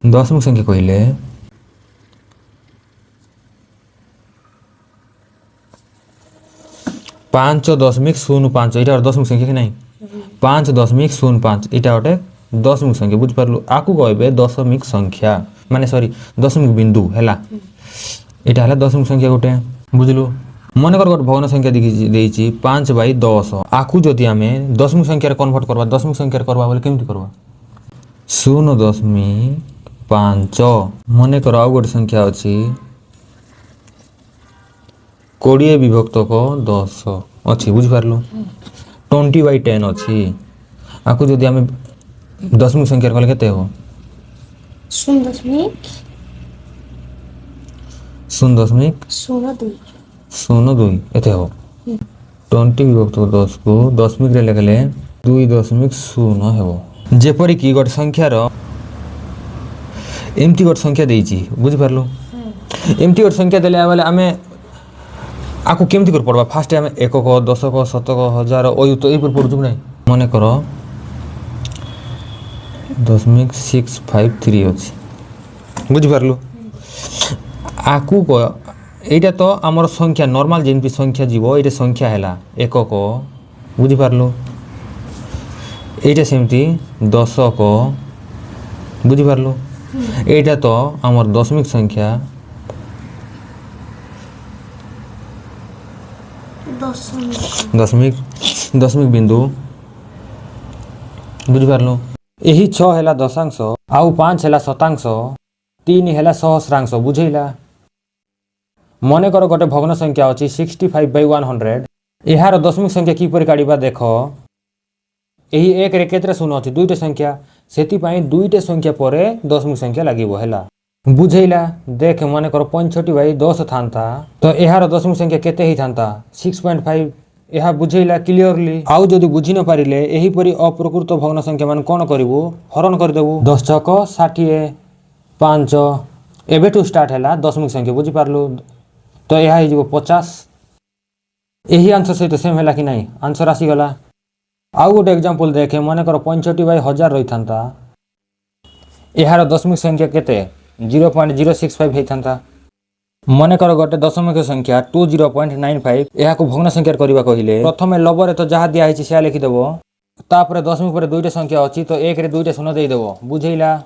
दशमिक संख्या कहले 5.05 এটা দশমিক সংখ্যা কি নাই 5.05 এটা ওটে দশমিক সংখ্যা বুঝি পারলু আকু কইবে দশমিক সংখ্যা মানে সরি দশমিক বিন্দু হেলা এটা হলা দশমিক সংখ্যা গোটে বুঝলু মনে কর গোটে ভগ্ন সংখ্যা দেইছি 5/10 আকু যদি আমি দশমিক সংখ্যার কনভার্ট করবা দশমিক সংখ্যার করবা বলে কেমতি করবা 0.5 মনে কর আউ গোটে সংখ্যা আছে 20/10 अच्छी बुझिपारलु 20/10 अच्छी आपको जदि आम दशमिक संख्या कले केते हो 0.02 एते हो 20/10 को दशमिक रे लिखले 2.0 हेबो जेपरि कि गोटे संख्यार एमती गोटे संख्या देइची बुझिपारलु एमती गोटे संख्या देले वाले आमे आपको केमती कर पड़वा फास्ट आम 1 10 100 1000 ओयु तो एपर पड़जु नै मने करो 0.653 अछि बुझि पारलु आकु को एटा तो हमर संख्या नॉर्मल जेन भी संख्या जीवो एटा संख्या हैला 1 को बुझि पारलु एटा सेमती 10 को बुझि पारलु एटा तो हमर दशमिक संख्या दशमिक बिंदु बुझिपारलु यही 6 हैला दशांश आउ 5 हैला शतांश 3 हैला सहस्रांश बुझैला मने करो गोटे भग्न संख्या अछि 65/100 एहार दशमिक संख्या की परि काढिबा देखो एही एक रे केतरा शून्य अछि दुईटा संख्या सेति पई दुईटा संख्या परे दशमिक संख्या लागिबो हैला बुझैला देख मने करो 65/10 थांता तो एहार दशमिक संख्या केते ही थांता 6.5 एहा बुझैला क्लियरली आउ जदि बुझी न पारिले एही परि अप्रकृत भग्न संख्या मान कोन करिवो हरण कर देबो 10 6 60 5 एबे टू स्टार्ट हैला दशमिक संख्या बुझी पारलु तो एहा ही जीवो 50 एही आंसर सहित सेम हैला कि नाही आंसर आसी गला आउ गोटे एग्जांपल देखे मने करो 65/1000 रही थांता एहार दशमिक संख्या केते 0.065 है थांता मने कर गोटे दशमिक संख्या 20.95 एहा को भग्न संख्या करबा कहिले प्रथमे लबरे तो जहा दिया हिची से लिखि देबो तापर दशमिक पर दुईटा संख्या अछि तो एक रे दुईटा शून्य देई देबो बुझैला।